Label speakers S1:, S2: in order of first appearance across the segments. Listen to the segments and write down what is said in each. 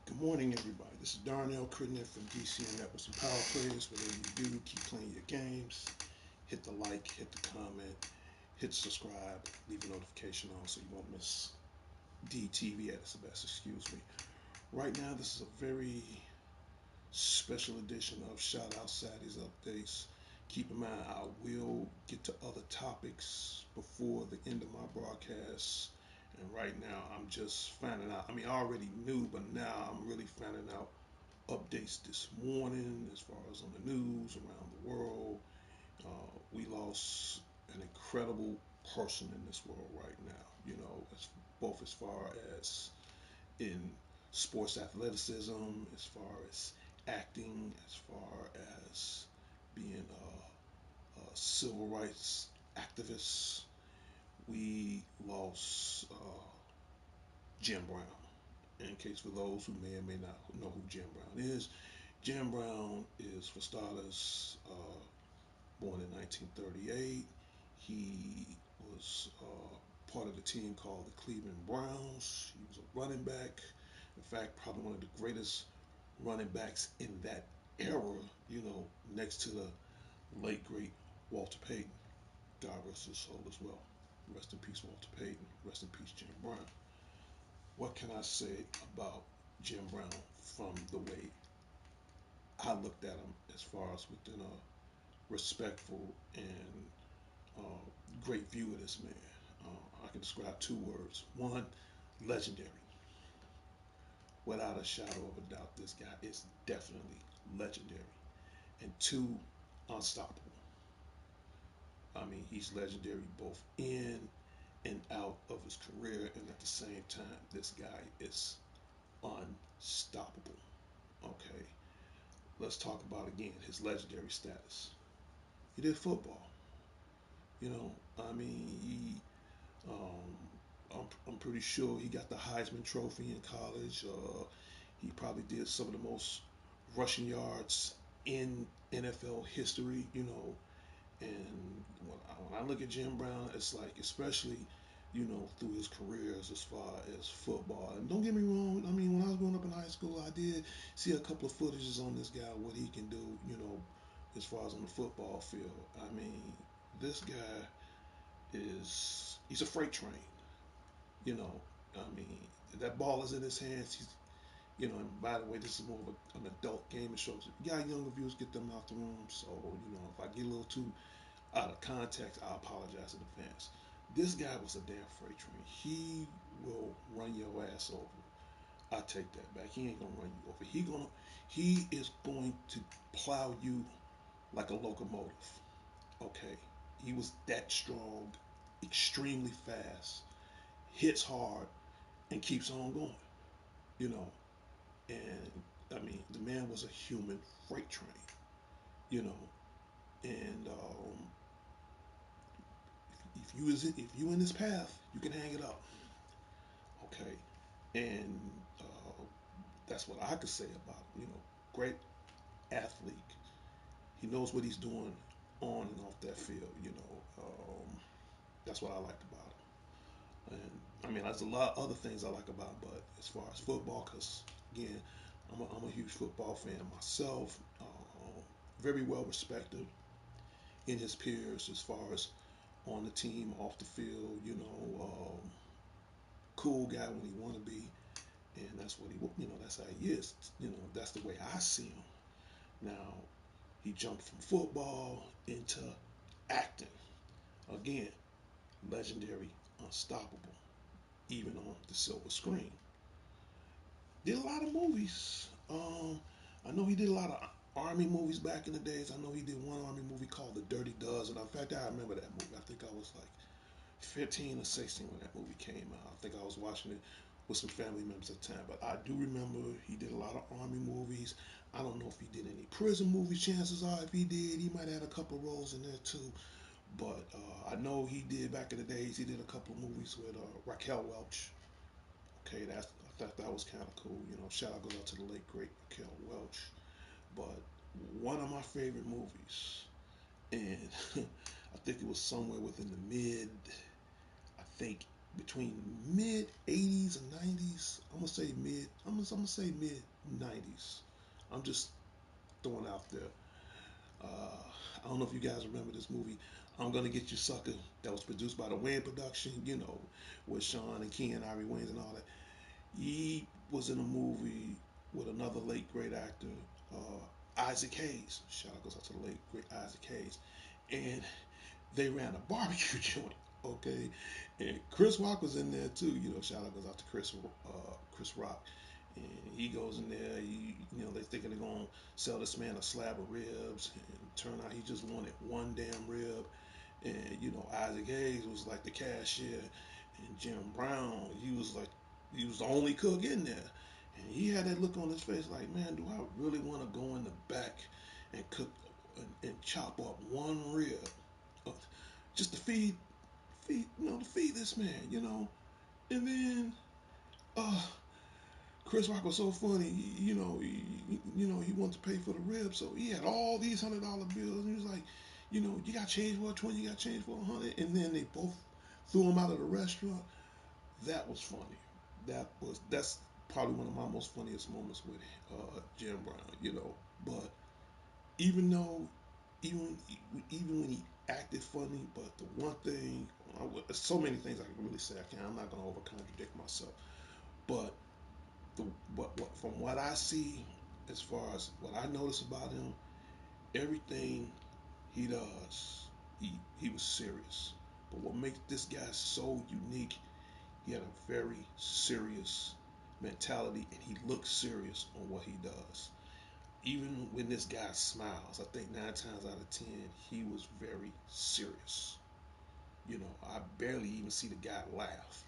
S1: Good morning, everybody. This is Darnell Crittenett from DCN Network. Some power players. Whatever you do, keep playing your games. Hit the like, hit the comment, hit subscribe, leave a notification on so you won't miss DTV at its best. Excuse me. Right now, this is a very special edition of Shout Out Saturdays Updates. Keep in mind, I will get to other topics before the end of my broadcast. And right now, I'm just finding out. I mean, I already knew, but now I'm really finding out updates this morning as far as on the news around the world. We lost an incredible person in this world right now, both as far as in sports athleticism, as far as acting, as far as being a civil rights activist. We lost Jim Brown. In case for those who may or may not know who Jim Brown is, Jim Brown is, for starters, born in 1938. He was part of the team called the Cleveland Browns. He was a running back. In fact, probably one of the greatest running backs in that era, next to the late, great Walter Payton. God rest his soul as well. Rest in peace, Walter Payton. Rest in peace, Jim Brown. What can I say about Jim Brown from the way I looked at him as far as within a respectful and uh, great view of this man? I can describe two words. One, legendary. Without a shadow of a doubt, this guy is definitely legendary. And two, unstoppable. I mean, he's legendary both in and out of his career, and at the same time, this guy is unstoppable. Okay, let's talk about again his legendary status. He did football. I mean, I'm pretty sure he got the Heisman Trophy in college. He probably did some of the most rushing yards in NFL history. And when I look at Jim Brown, it's like, especially, through his careers as far as football. And don't get me wrong, I mean, when I was growing up in high school, I did see a couple of footages on this guy, what he can do, as far as on the football field. I mean, this guy he's a freight train, you know. I mean, that ball is in his hands. And by the way, this is more of an adult game. It shows if you got younger viewers, get them out the room. So, if I get a little too out of context, I apologize in advance. This guy was a damn freight train. He will run your ass over. I take that back. He ain't gonna run you over. He is going to plow you like a locomotive. Okay. He was that strong, extremely fast, hits hard, and keeps on going. You know. And I mean, the man was a human freight train. You know. And if you in this path, you can hang it up. Okay. And uh, that's what I could say about him. Great athlete. He knows what he's doing on and off that field. That's what I liked about him. And I mean, there's a lot of other things I like about him, but as far as football, because again, I'm a huge football fan myself. Very well respected in his peers as far as on the team, off the field. Cool guy when he want to be, and that's what that's how he is. That's the way I see him. Now, he jumped from football into acting. Again, legendary, unstoppable, even on the silver screen. Did a lot of movies. I know he did a lot of army movies back in the days. I know he did one army movie called The Dirty Dozen. In fact, I remember that movie. I think I was like 15 or 16 when that movie came out. I think I was watching it with some family members at the time, but I do remember he did a lot of army movies. I don't know if he did any prison movies. Chances are, if he did, he might have had a couple of roles in there too. But I know he did back in the days. He did a couple of movies with Raquel Welch. Okay, I thought that was kind of cool. You know, shout out goes out to the late great Raquel Welch. But one of my favorite movies, and I think it was somewhere within the I think between mid '80s and '90s. I'm gonna say mid '90s. I'm just throwing out there. I don't know if you guys remember this movie. I'm gonna get you, sucker. That was produced by the Wayne Production. You know, with Sean and Ken, Irie Wayans, and all that. He was in a movie with another late great actor, Isaac Hayes. Shout out goes out to the late great Isaac Hayes. And they ran a barbecue joint, okay? And Chris Rock was in there too. You know, shout out goes out to Chris Rock. And he goes in there. They thinking they're gonna sell this man a slab of ribs, and turn out he just wanted one damn rib. And Isaac Hayes was like the cashier, and Jim Brown, he was the only cook in there. And he had that look on his face like, man, do I really want to go in the back and cook and chop up one rib, uh, just to to feed this man. And then uh, Chris Rock was so funny. He wanted to pay for the rib, so he had all these $100 bills, and he was like, you got change for 20, you got change for 100, and then they both threw him out of the restaurant. That was funny. That's probably one of my most funniest moments with Jim Brown. But even though even even when he acted funny, but the one thing, so many things I can really say. I'm not gonna over contradict myself, but the from what I see, as far as what I notice about him, everything he does, he was serious. But what makes this guy so unique, he had a very serious mentality, and he looks serious on what he does. Even when this guy smiles, I think 9 times out of 10, he was very serious. I barely even see the guy laugh.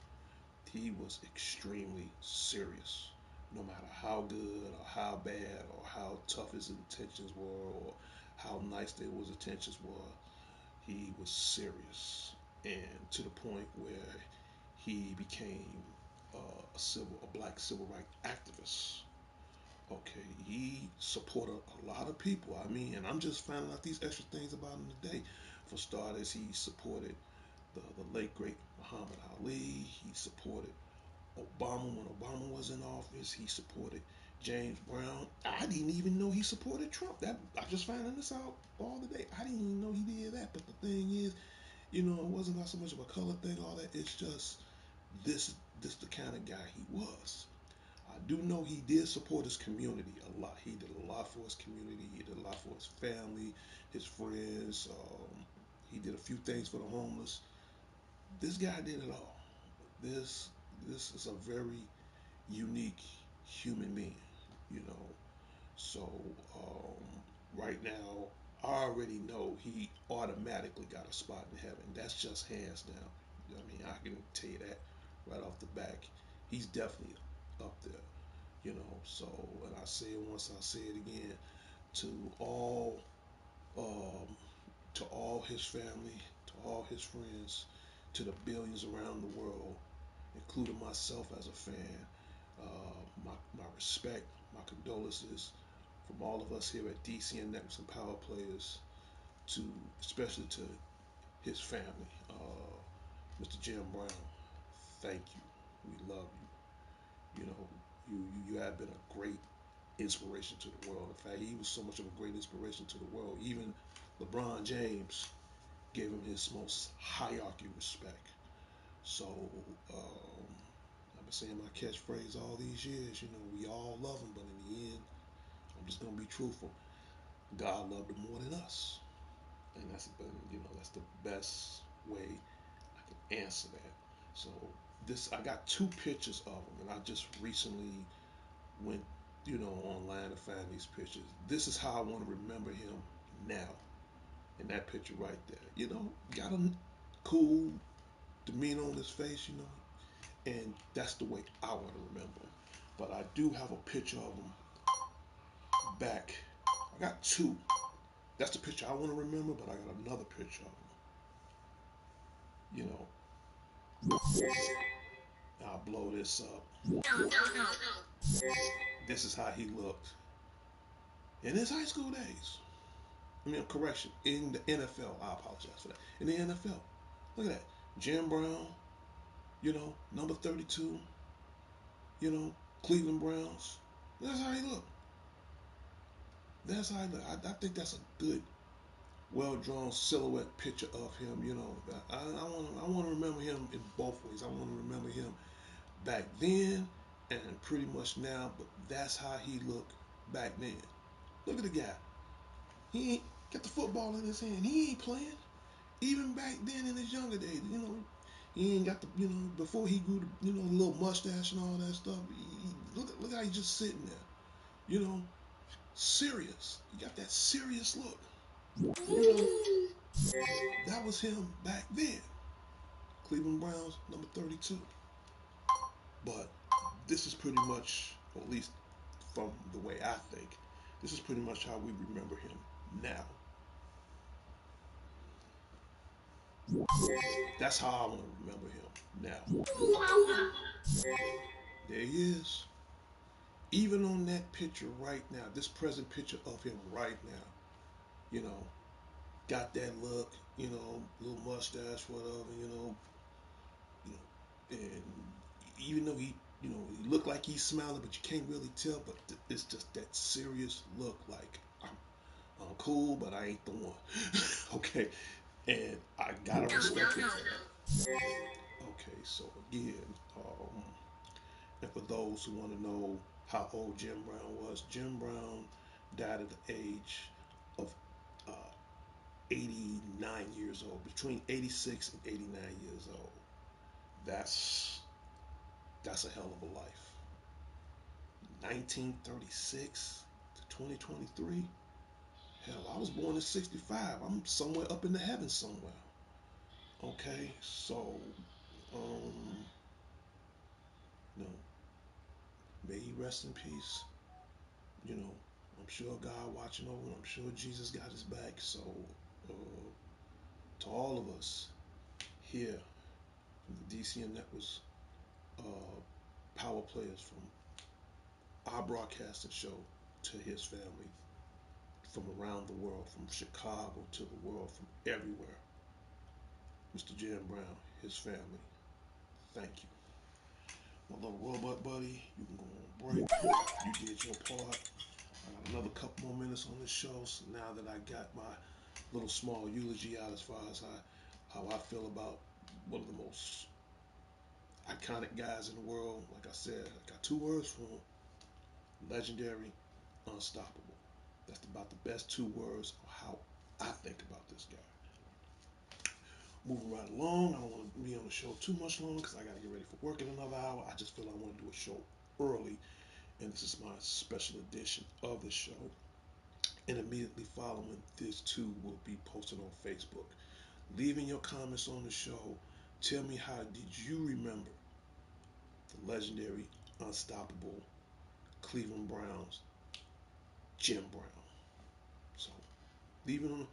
S1: He was extremely serious. No matter how good or how bad or how tough his intentions were or how nice his intentions were, he was serious. And to the point where he became a black civil rights activist. Okay, he supported a lot of people. I mean, and I'm just finding out these extra things about him today. For starters, he supported the late great Muhammad Ali. He supported Obama when Obama was in office. He supported James Brown. I didn't even know he supported Trump. That I just found this out all today. I didn't even know he did that. But the thing is, it wasn't not so much of a color thing. All that. It's just this the kind of guy he was. I do know he did support his community a lot. He did a lot for his community. He did a lot for his family, his friends. He did a few things for the homeless. This guy did it all. This this is a very unique human being, you know. So right now, I already know he automatically got a spot in heaven. That's just hands down. I mean, I can tell you that right off the back. He's definitely up there. So, and I say it once, I say it again, to all um, to all his family, to all his friends, to the billions around the world, including myself as a fan. My respect, my condolences from all of us here at DCN Networks and Power Players, to especially to his family. Mr. Jim Brown, thank you. We love you. You have been a great inspiration to the world. In fact, he was so much of a great inspiration to the world. Even LeBron James gave him his most hierarchy respect. So I've been saying my catchphrase all these years. We all love him, but in the end, I'm just gonna be truthful. God loved him more than us, and that's the best way I can answer that. So I got two pictures of him, and I just recently went online to find these pictures. This is how I want to remember him now. In that picture right there, got him cool, demeanor on his face, and that's the way I want to remember him. But I do have a picture of him back. I got two. That's the picture I want to remember, but I got another picture of him. I'll blow this up. This is how he looked in his high school days. I mean, correction, in the NFL. I apologize for that. In the NFL, look at that. Jim Brown, number 32, you know, Cleveland Browns. That's how he looked. That's how he looked. I think that's a good, well drawn silhouette picture of him. I want to remember him in both ways. I want to remember him back then and pretty much now, but that's how he looked back then. Look at the guy. He ain't got the football in his hand. He ain't playing. Even back then in his younger days, he ain't got the, before he grew the, little mustache and all that stuff. Look how he's just sitting there, you know, serious. He got that serious look. You know, that was him back then. Cleveland Browns, number 32. But this is pretty much, or at least from the way I think, this is pretty much how we remember him now. That's how I want to remember him now. There he is. Even on that picture right now, this present picture of him right now, you know, got that look, little mustache, whatever, and even though he looked like he's smiling, but you can't really tell, but it's just that serious look, like I'm cool, but I ain't the one. Okay, and I gotta respect him for that. Okay, so again, and for those who want to know how old Jim Brown was, Jim Brown died at the age of uh, 89 years old, between 86 and 89 years old. That's that's a hell of a life. 1936 to 2023. Hell, I was born in 65. I'm somewhere up in the heavens somewhere. Okay, so um, no, may he rest in peace. I'm sure God watching over him. I'm sure Jesus got his back. So, uh, to all of us here from the DCN Network's uh, power players, from our broadcasting show to his family, from around the world, from Chicago to the world, from everywhere, Mr. Jim Brown, his family, thank you. My little robot buddy, you can go on break. You did your part. I got another couple more minutes on this show. So now that I got my little small eulogy out as far as how I feel about one of the most iconic guys in the world, like I said, I got two words for him: legendary, unstoppable. That's about the best two words of how I think about this guy. Moving right along, I don't want to be on the show too much longer because I got to get ready for work in another hour. I just feel I want to do a show early, and this is my special edition of the show. And immediately following this too will be posted on Facebook. Leaving your comments on the show. Tell me, how did you remember the legendary, unstoppable Cleveland Browns, Jim Brown? So leave it on.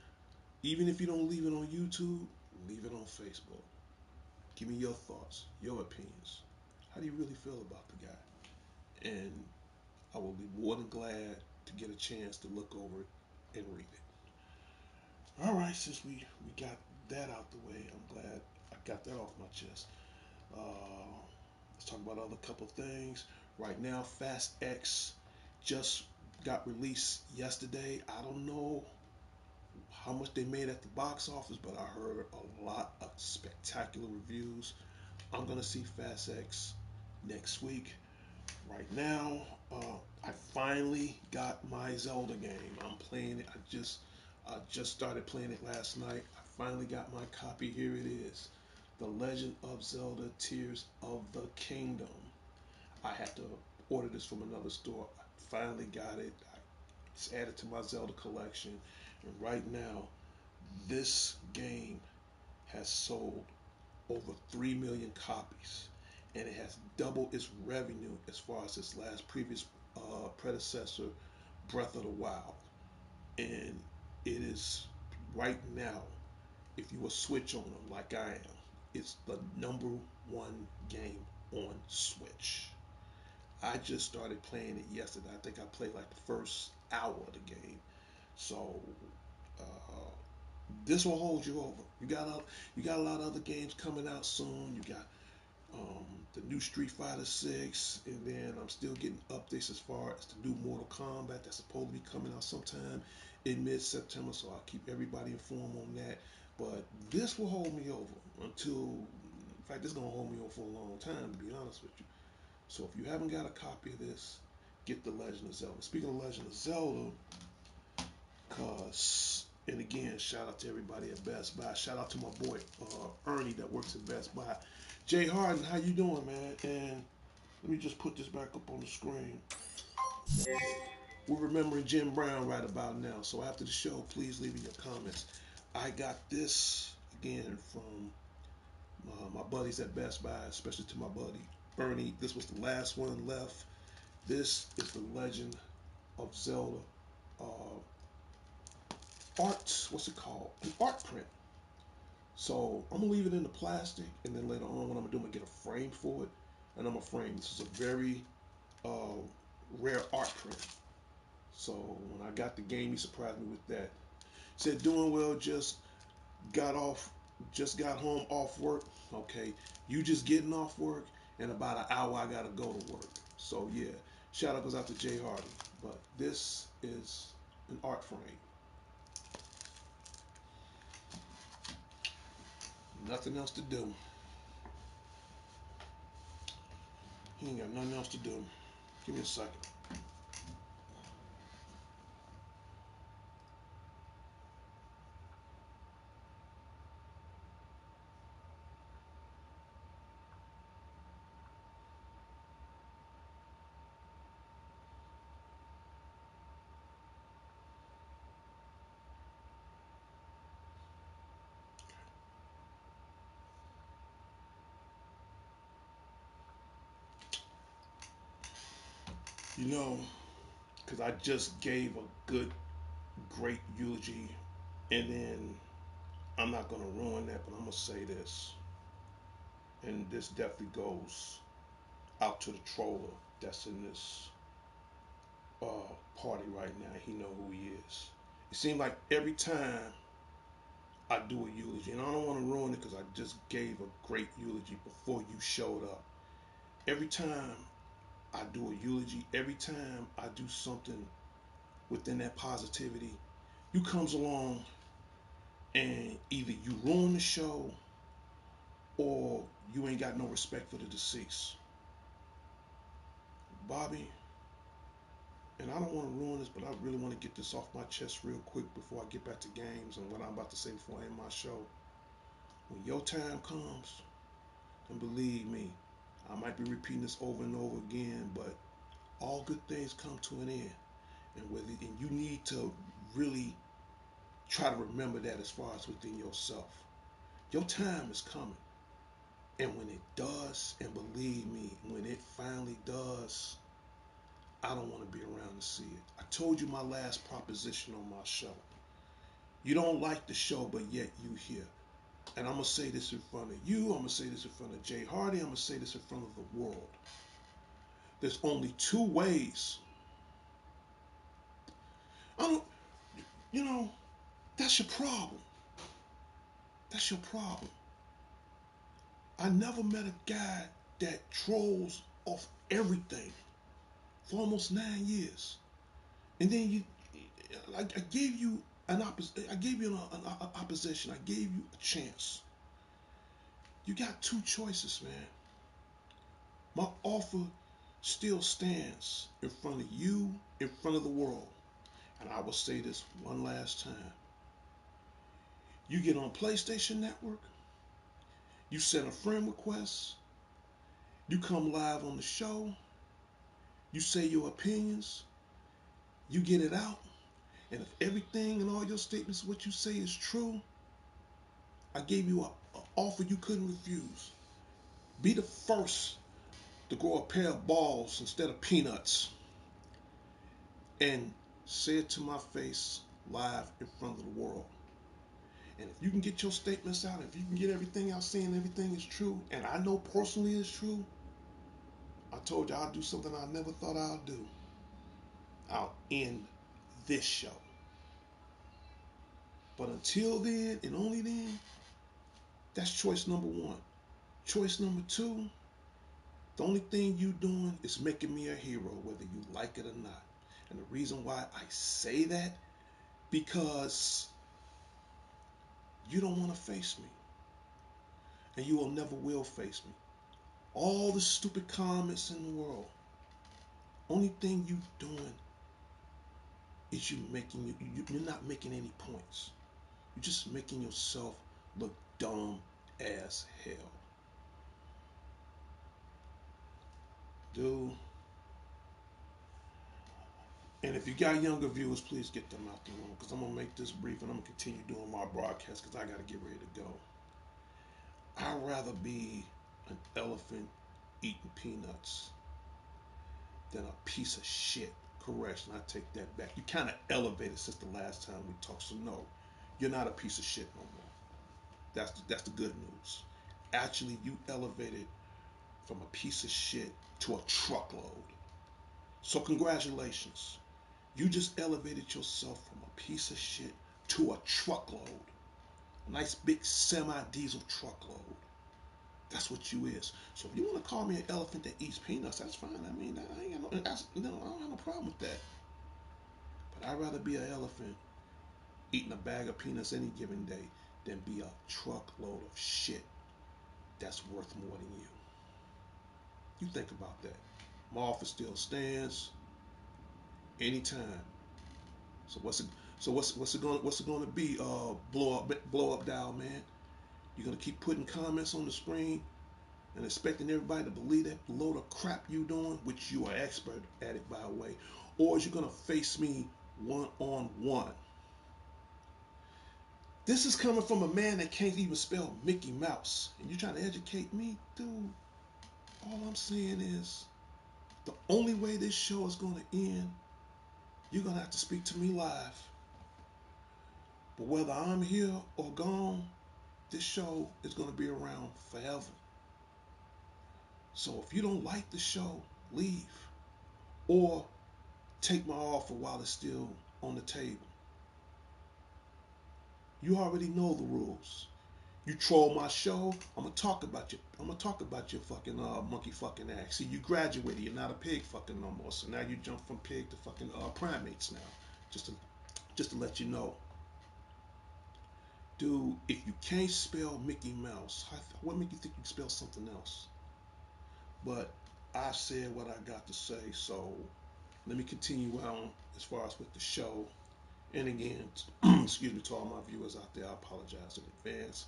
S1: Even if you don't leave it on YouTube, leave it on Facebook. Give me your thoughts, your opinions. How do you really feel about the guy? And I will be more than glad to get a chance to look over it and read it. All right, since we got that out the way, I'm glad I got that off my chest. Uh, let's talk about other couple of things. Right now, Fast X just got released yesterday. I don't know how much they made at the box office, but I heard a lot of spectacular reviews. I'm gonna see Fast X next week. Right now, I finally got my Zelda game. I'm playing it. I just started playing it last night. I finally got my copy. Here it is, The Legend of Zelda: Tears of the Kingdom. I had to order this from another store. I finally got it. It's added to my Zelda collection, and right now, this game has sold over 3 million copies, and it has doubled its revenue as far as its last previous predecessor, Breath of the Wild. And it is right now, if you a Switch owner like I am, it's the #1 game on Switch. I just started playing it yesterday. I think I played like the first hour of the game. So uh, this will hold you over. You got a lot of other games coming out soon. You got the new Street Fighter 6, and then I'm still getting updates as far as the new Mortal Kombat that's supposed to be coming out sometime in mid-September. So I'll keep everybody informed on that. But this will hold me over until, in fact, this is gonna hold me over for a long time, to be honest with you. So if you haven't got a copy of this, get the Legend of Zelda. Speaking of Legend of Zelda, cause and again, shout out to everybody at Best Buy. Shout out to my boy Ernie that works at Best Buy. Jay Harden, how you doing, man? And let me just put this back up on the screen. We're remembering Jim Brown right about now. So after the show, please leave me your comments. I got this again from my buddies at Best Buy, especially to my buddy Ernie. This was the last one left. This is the Legend of Zelda uh, art. What's it called? An art print. So I'm gonna leave it in the plastic, and then later on, what I'm gonna do, I'm gonna get a frame for it, and I'm gonna frame. This is a very uh, rare art print. So when I got the game, he surprised me with that. He said, "Doing well. Got off. Just got home off work. Okay, you just getting off work. In about an hour, I gotta go to work. So yeah, shout out goes out to Jay Hardy. But this is an art frame. Nothing else to do. He ain't got nothing else to do. Give me a second. You know, because I just gave a good, great eulogy, and then I'm not gonna ruin that, but I'm gonna say this, and this definitely goes out to the troller that's in this party right now. He know who he is. It seems like every time I do a eulogy, and I don't want to ruin it because I just gave a great eulogy before you showed up. Every time I do a eulogy, every time I do something within that positivity, you comes along and either you ruin the show or you ain't got no respect for the deceased. Bobby, and I don't want to ruin this, but I really want to get this off my chest real quick before I get back to games and what I'm about to say before I end my show. When your time comes, and believe me, I might be repeating this over and over again, but all good things come to an end. And you need to really try to remember that as far as within yourself. Your time is coming. And when it does, and believe me, when it finally does, I don't want to be around to see it. I told you my last proposition on my show. You don't like the show, but yet you here. And I'm going to say this in front of you. I'm going to say this in front of Jay Hardy. I'm going to say this in front of the world. There's only two ways. I don't, you know, that's your problem. That's your problem. I never met a guy that trolls off everything for almost 9 years. And then I gave you I gave you an opposition. I gave you a chance. You got two choices, man. My offer still stands in front of you, in front of the world. And I will say this one last time. You get on PlayStation Network, you send a friend request, you come live on the show, you say your opinions, you get it out, and if everything and all your statements, what you say is true, I gave you an offer you couldn't refuse. Be the first to grow a pair of balls instead of peanuts. And say it to my face live in front of the world. And if you can get your statements out, if you can get everything out saying everything is true, and I know personally it's true, I told you I'll do something I never thought I'd do. I'll end this show. But until then, and only then, that's choice number one. Choice number two, the only thing you doing is making me a hero, whether you like it or not. And the reason why I say that, because you don't want to face me. And you will never will face me. All the stupid comments in the world, only thing you doing is you're not making any points. You're just making yourself look dumb as hell. Dude. And if you got younger viewers, please get them out the room because I'm going to make this brief and I'm going to continue doing my broadcast because I got to get ready to go. I'd rather be an elephant eating peanuts than a piece of shit. Correction, I take that back. You kind of elevated since the last time we talked, so no, you're not a piece of shit no more. That's the good news. Actually, you elevated from a piece of shit to a truckload. So congratulations. You just elevated yourself from a piece of shit to a truckload. A nice big semi-diesel truckload. That's what you is. So if you want to call me an elephant that eats peanuts, that's fine. I mean, I ain't got no, I don't have no problem with that. But I'd rather be an elephant eating a bag of peanuts any given day than be a truckload of shit that's worth more than you. You think about that. My offer still stands anytime. So what's it going to be? Blow up dial man. You're gonna keep putting comments on the screen and expecting everybody to believe that load of crap you doing, which you are expert at it by the way, or is you gonna face me one on one? This is coming from a man that can't even spell Mickey Mouse, and you're trying to educate me, dude. All I'm saying is the only way this show is gonna end, you're gonna have to speak to me live. But whether I'm here or gone, this show is gonna be around forever. So if you don't like the show, leave. Or take my offer while it's still on the table. You already know the rules. You troll my show, I'm gonna talk about you. I'm gonna talk about your fucking monkey fucking ass. See, you graduated. You're not a pig fucking no more. So now you jump from pig to fucking primates now. Just to just to let you know, dude. If you can't spell Mickey Mouse, what make you think you can spell something else? But I said what I got to say. So let me continue on as far as with the show. And again, excuse me to all my viewers out there, I apologize in advance.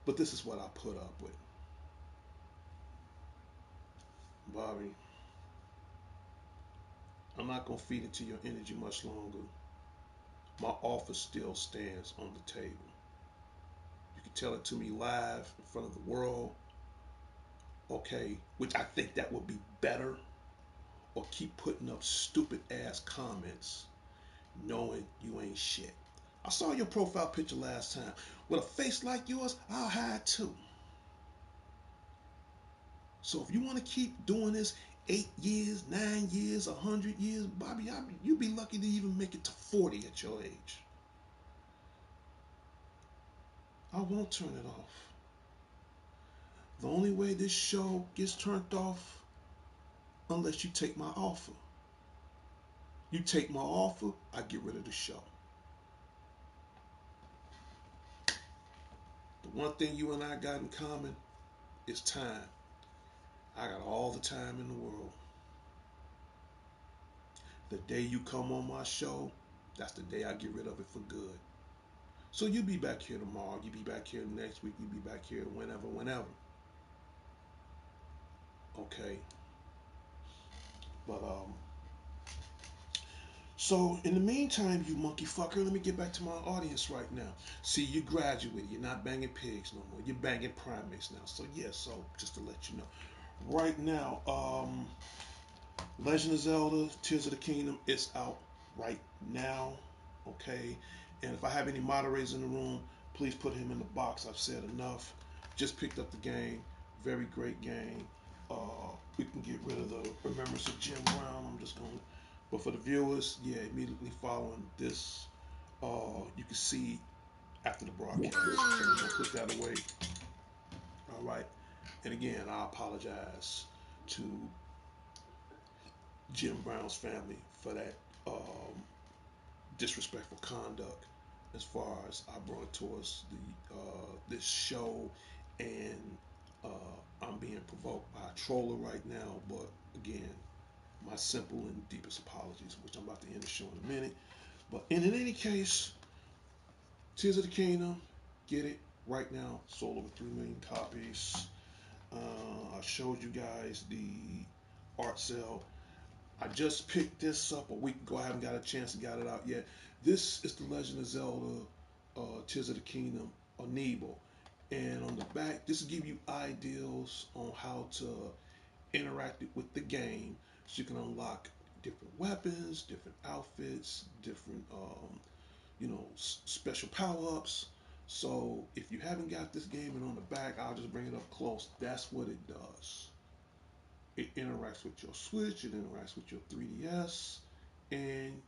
S1: But this is what I put up with. Bobby, I'm not going to feed into your energy much longer. My offer still stands on the table. You can tell it to me live in front of the world, okay, which I think that would be better, or keep putting up stupid ass comments knowing you ain't shit. I saw your profile picture last time. With a face like yours, I'll hide too. So if you want to keep doing this 8 years, 9 years, 100 years, Bobby, you'd be lucky to even make it to 40 at your age. I won't turn it off. The only way this show gets turned off, unless you take my offer. You take my offer, I get rid of the show. The one thing you and I got in common is time. I got all the time in the world. The day you come on my show, that's the day I get rid of it for good. So you be back here tomorrow, you be back here next week, you be back here whenever. Okay. But So in the meantime, you monkey fucker, let me get back to my audience right now. See, you graduated. You're not banging pigs no more. You're banging primates now. So yeah, so just to let you know. Right now, Legend of Zelda, Tears of the Kingdom is out right now. Okay. And if I have any moderators in the room, please put him in the box. I've said enough. Just picked up the game. Very great game. We can get rid of the remembrance of Jim Brown. I'm just going to. But for the viewers, yeah, immediately following this, you can see after the broadcast. So we're going to put that away. All right. And again, I apologize to Jim Brown's family for that disrespectful conduct as far as I brought towards the this show, and I'm being provoked by a troller right now. But again, my simple and deepest apologies, which I'm about to end the show in a minute. But in any case, Tears of the Kingdom, get it right now. Sold over 3 million copies. I showed you guys the art sale. I just picked this up a week ago. I haven't got a chance to get it out yet. This is the Legend of Zelda, Tears of the Kingdom, Amiibo. And on the back, this will give you ideas on how to interact with the game, so you can unlock different weapons, different outfits, different special power ups. So if you haven't got this game and on the back, I'll just bring it up close. That's what it does. It interacts with your Switch, it interacts with your 3DS, and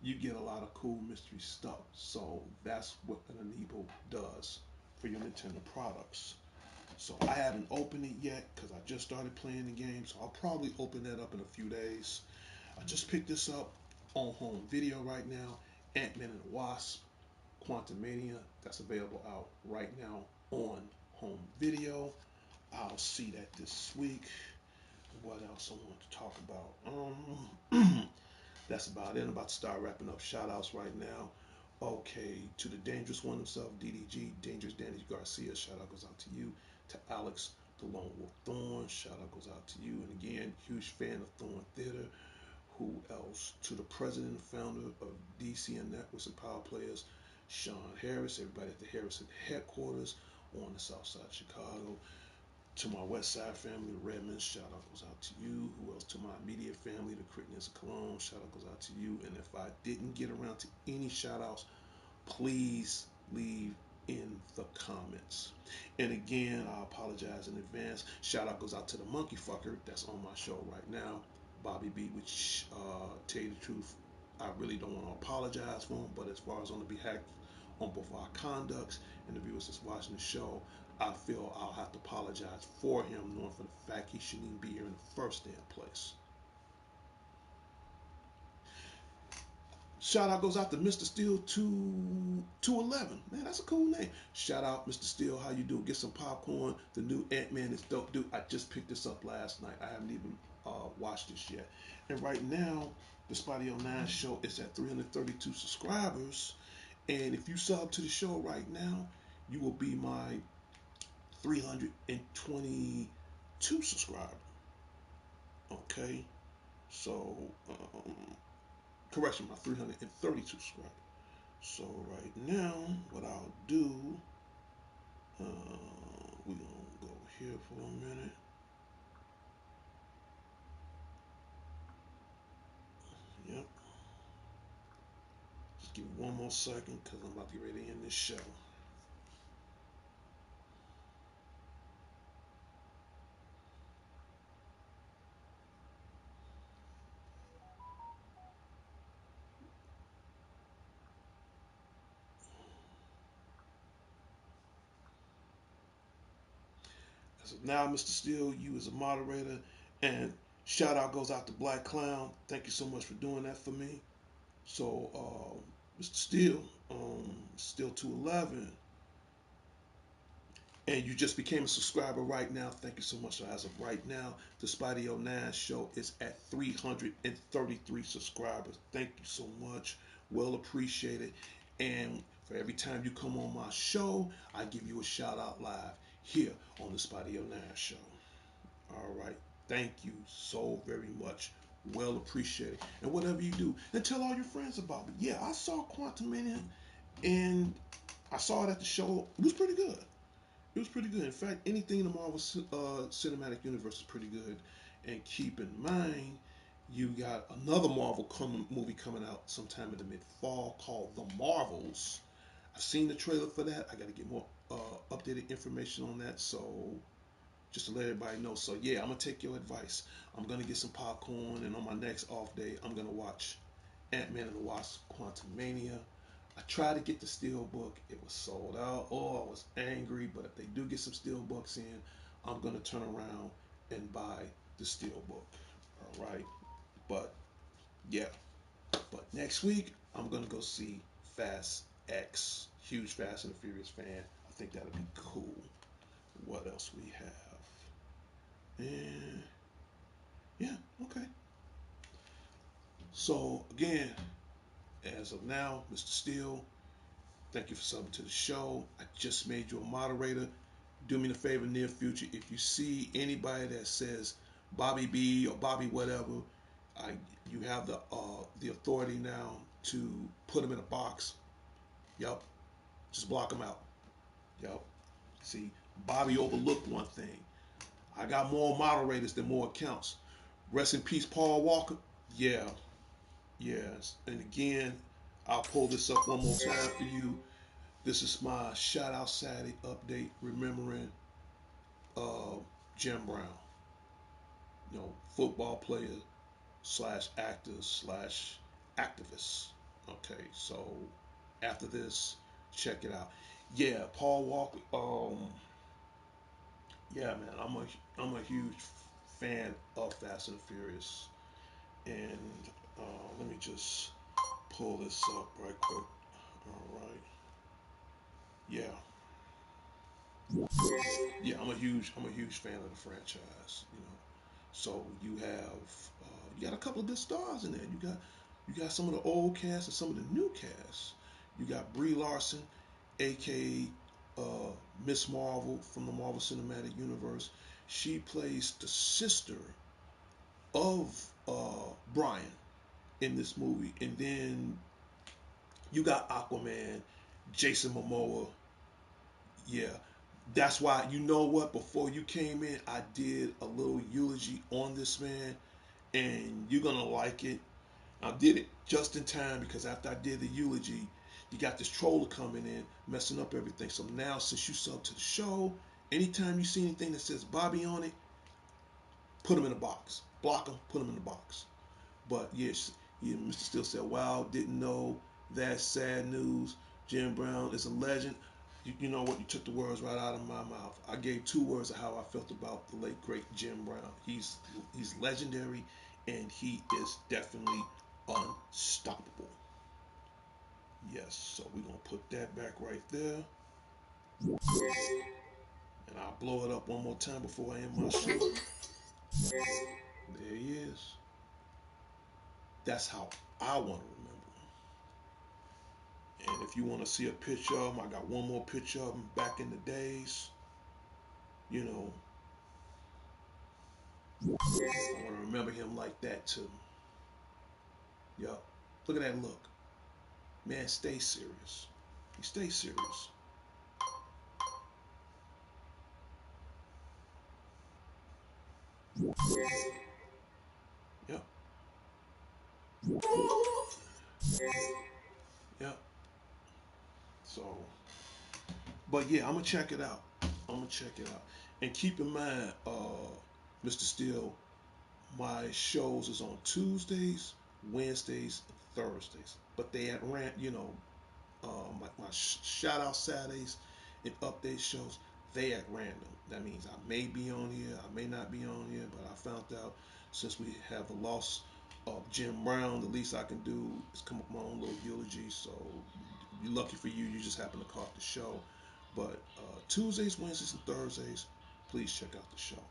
S1: you get a lot of cool mystery stuff. So that's what an Amiibo does for your Nintendo products. So I haven't opened it yet because I just started playing the game. So I'll probably open that up in a few days. I just picked this up on home video right now. Ant-Man and the Wasp, Quantumania. That's available out right now on home video. I'll see that this week. What else I want to talk about? That's about it. I'm about to start wrapping up shout outs right now. Okay, to the dangerous one himself, DDG, Dangerous Danny Garcia, shout out goes out to you. To Alex, the Lone Wolf Thorn, shout out goes out to you. And again, huge fan of Thorn Theater. Who else? To the president and founder of DCN Networks and Power Players, Sean Harris, everybody at the Harrison headquarters on the south side of Chicago. To my West Side family, the Redmonds, shout out goes out to you. Who else? To my immediate family, the Crittens and Cologne, shout out goes out to you. And if I didn't get around to any shout outs, please leave in the comments. And again, I apologize in advance. Shout out goes out to the monkey fucker that's on my show right now, Bobby B, which, tell you the truth, I really don't want to apologize for him, but as far as on the behalf on both our conducts and the viewers that's watching the show, I feel I'll have to apologize for him, knowing for the fact he shouldn't even be here in the first damn place. Shout out goes out to Mr. Steel 211. Man, that's a cool name. Shout out, Mr. Steel. How you doing? Get some popcorn. The new Ant-Man is dope, dude. I just picked this up last night. I haven't even watched this yet. And right now, the Spotty 09 show is at 332 subscribers. And if you sub to the show right now, you will be my 322 subscriber. Okay? So, correction, my 332 subscriber. So right now, what I'll do, we're gonna go here for a minute. Yep. Just give me one more second because I'm about to get ready to end this show. So now, Mr. Steele, you as a moderator, and shout out goes out to Black Clown. Thank you so much for doing that for me. So, Mr. Steele, Steel 211, and you just became a subscriber right now. Thank you so much. So as of right now, the Spidey 09 show is at 333 subscribers. Thank you so much. Well appreciated. And for every time you come on my show, I give you a shout out live here on the Spidey 09 show. All right. Thank you so very much. Well appreciated. And whatever you do, and tell all your friends about it. Yeah, I saw Quantum Mania, and I saw it at the show. It was pretty good. It was pretty good. In fact, anything in the Marvel Cinematic Universe is pretty good. And keep in mind, you got another movie coming out sometime in the mid fall called The Marvels. I've seen the trailer for that. I got to get more updated information on that. So just to let everybody know. So yeah, I'm gonna take your advice. I'm gonna get some popcorn, and on my next off day, I'm gonna watch Ant-Man and the Wasp: Quantumania. I tried to get the Steelbook. It was sold out. Oh, I was angry. But if they do get some Steelbooks in, I'm gonna turn around and buy the Steelbook. All right. But yeah. But next week, I'm gonna go see Fast X. Huge Fast and the Furious fan. I think that'll be cool. What else we have? And yeah, okay. So again, as of now, Mr. Steele, thank you for subbing to the show. I just made you a moderator. Do me a favor, near future, if you see anybody that says Bobby B or Bobby whatever, I you have the authority now to put them in a box. Yup, just block them out. Yup. See, Bobby overlooked one thing. I got more moderators than more accounts. Rest in peace, Paul Walker. Yeah, yes. And again, I'll pull this up one more time for you. This is my shout out Saturday update remembering uh, Jim Brown, football player slash actor slash activist. Okay, so after this, check it out. Yeah, Paul Walker. Yeah, man, I'm a huge fan of Fast and the Furious, and let me just pull this up right quick. All right. Yeah, yeah, I'm a huge fan of the franchise. So you got a couple of good stars in there. You got some of the old cast and some of the new cast. You got Brie Larson, aka Miss Marvel from the Marvel Cinematic Universe. She plays the sister of Brian in this movie, and then you got Aquaman, Jason Momoa. Yeah, that's why, you know what? Before you came in, I did a little eulogy on this man, and you're gonna like it. I did it just in time because after I did the eulogy, you got this troller coming in, messing up everything. So now, since you sub to the show, anytime you see anything that says Bobby on it, put them in a box. Block them, put them in the box. But yes, yeah, Mr. Steele said, "Wow, didn't know that. Sad news. Jim Brown is a legend." You know what? You took the words right out of my mouth. I gave two words of how I felt about the late great Jim Brown. He's legendary, and he is definitely unstoppable. Yes, so we're gonna put that back right there, and I'll blow it up one more time before I end my show. There he is. That's how I want to remember him. And if you want to see a picture of him, I got one more picture of him back in the days. You know, I want to remember him like that too. Yup. Look at that look. Man, stay serious. He stays serious. Yep. Yep. So, but yeah, I'm gonna check it out. I'm gonna check it out. And keep in mind, Mr. Steele, my shows is on Tuesdays, Wednesdays, Thursdays. But they at rant, my shout out Saturdays and update shows, they at random. That means I may be on here, I may not be on here, but I found out since we have the loss of Jim Brown, the least I can do is come up with my own little eulogy. So you're lucky for you, you just happen to caught the show. But Tuesdays, Wednesdays, and Thursdays, please check out the show.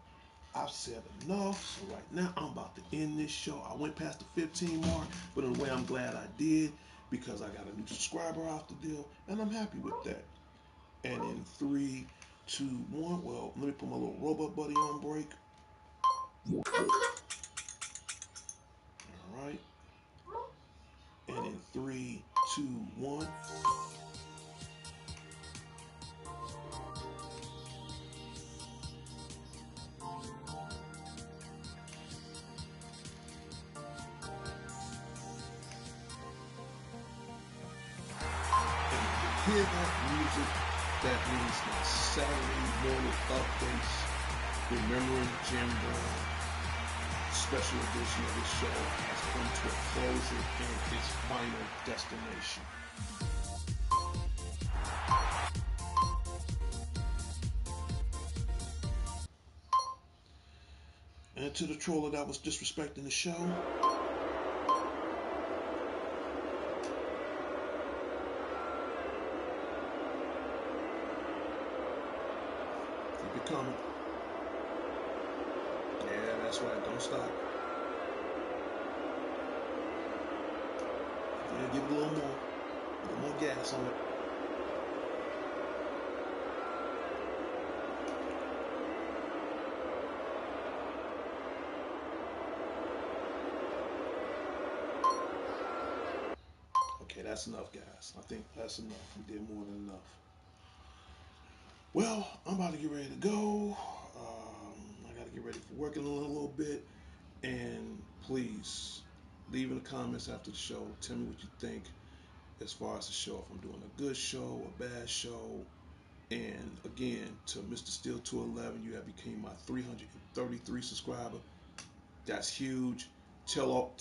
S1: I've said enough. So right now I'm about to end this show. I went past the 15 mark, but in a way I'm glad I did because I got a new subscriber out the deal, and I'm happy with that. And in three, two, one. Well, let me put my little robot buddy on break. two, one. And if you hear that music, that means my Saturday morning updates, remembering Jim Brown, special edition of the show has come to a closure and its final destination. And to the troller that was disrespecting the show, keep it coming. Yeah, that's right. Don't stop. Yeah, give it a little more gas on it. Okay, that's enough, guys. I think that's enough. We did more than enough. Well, I'm about to get ready to go. I got to get ready for work in a little bit. And please, leave in the comments after the show. Tell me what you think as far as the show. If I'm doing a good show, a bad show. And again, to Mr. Steel 211, you have become my 333 subscriber. That's huge. Tell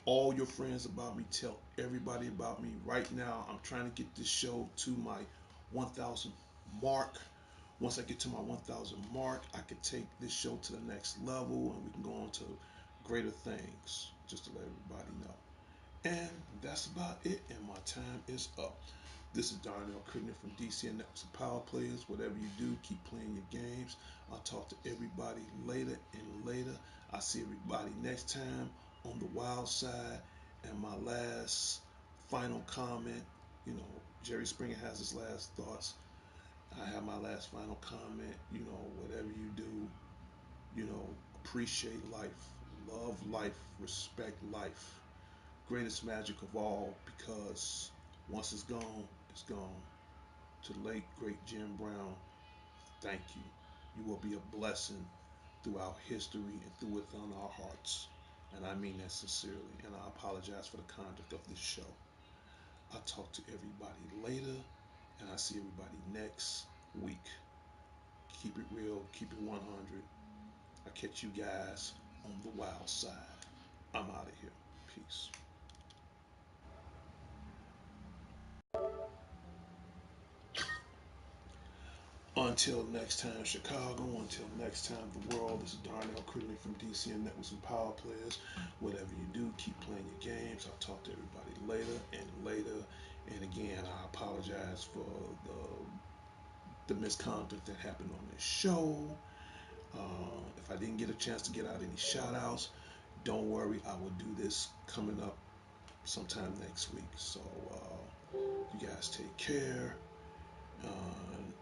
S1: all your friends about me. Tell everybody about me. Right now, I'm trying to get this show to my 1,000 mark. Once I get to my 1,000 mark, I can take this show to the next level and we can go on to greater things. Just to let everybody know. And that's about it. And my time is up. This is Darnell Crittenden from DCN Networks of Power Players. Whatever you do, keep playing your games. I'll talk to everybody later and later. I'll see everybody next time on the wild side. And my last final comment, you know, Jerry Springer has his last thoughts. I have my last final comment. You know, whatever you do, you know, appreciate life, love life, respect life. Greatest magic of all, because once it's gone. To the late great Jim Brown, thank you. You will be a blessing throughout history and through within our hearts. And I mean that sincerely. And I apologize for the conduct of this show. I'll talk to everybody later, and I'll see everybody next week. Keep it real, keep it 100. I'll catch you guys on the wild side. I'm out of here. Peace. Until next time, Chicago. Until next time, the world. This is Darnell Crittenden from DCN Networks and Power Players. Whatever you do, keep playing your games. I'll talk to everybody later and later. And again, I apologize for the misconduct that happened on this show. If I didn't get a chance to get out any shout outs, don't worry. I will do this coming up sometime next week. So you guys take care and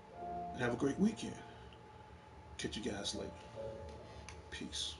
S1: have a great weekend. Catch you guys later. Peace.